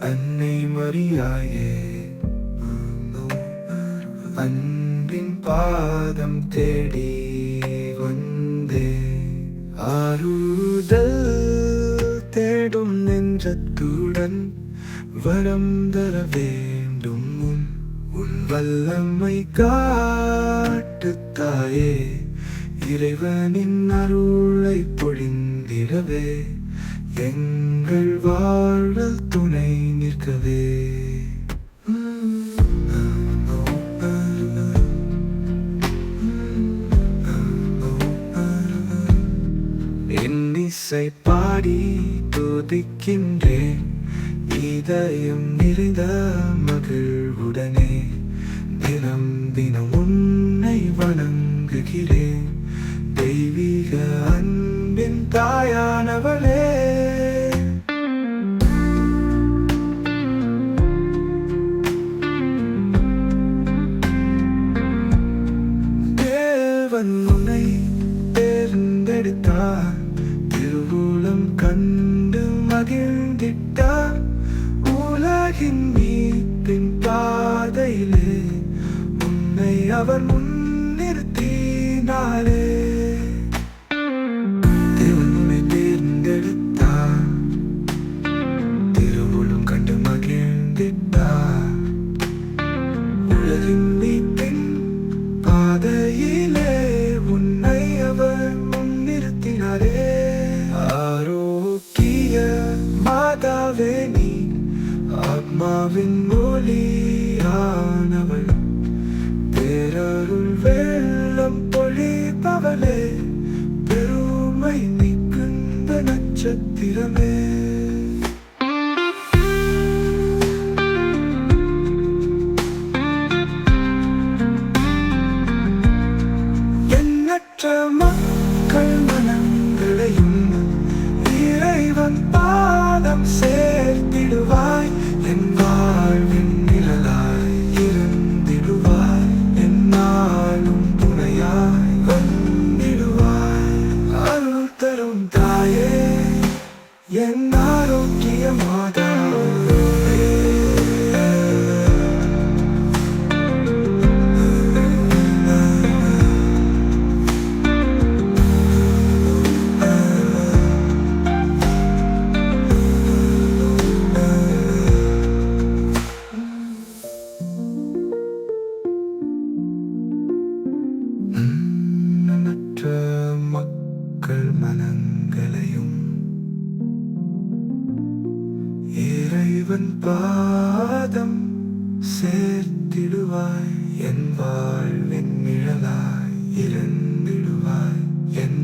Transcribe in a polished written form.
அன்னை மரியாயே, அன்பின் பாதம் தேடி வந்தே. ஆறுதல் தேடும் நெஞ்சத்துடன் வரம் தர வேண்டும். உன் வல்லமை காட்டு தாயே, இறைவனின் அருளை பொழிந்திடவே, எங்கள் வாழ்வில் துணை நிற்கவே. இசை பாடி துதிக்கின்றேன், இதயம் நிறைந்த மகிழ்வுடனே. தினம் தினம் உன்னை வணங்குகிறேன், தெய்வீக அன்பின் தாயானவளே. தேவன் உன்னை தேர்ந்தெடுத்தார், திருவுளம் கண்டு மகிழ்ந்திட்டார். உலகின் மீட்பின் பாதையிலே உன்னை அவர் முன்னிறுத்தினாரே. தேவன் உன்னை தேர்ந்தெடுத்தார், திருவுளம் கண்டு மகிழ்ந்திட்டார். உலகின் மீட்பின் பாதையிலே உன்னை அவர் முன்னிறுத்தினாரே. ஆரோக்கிய மாதாவே நீ, ஆத்மாவின் மொழியானவள், பேரருள் வெள்ளம் பொழிபவளே, பெருமை மிகுந்த நட்சத்திரமே. எண்ணற்ற மக்கள் மனங்களையும் இறைவன் பாதம் சேர்த்திடுவாய். என் வாழ்வின் நிழலாய் இருந்திடுவாய், என்னாலும் துணையாய் வந்திடுவாய். அருள் தரும் தாயே, என் ஆரோக்கிய மாதாவே. மக்கள் மனங்களையும் இறைவன் பாதம் சேர்த்திடுவாய். என் வாழ்வின் நிழலாய் இருந்திடுவாய், என்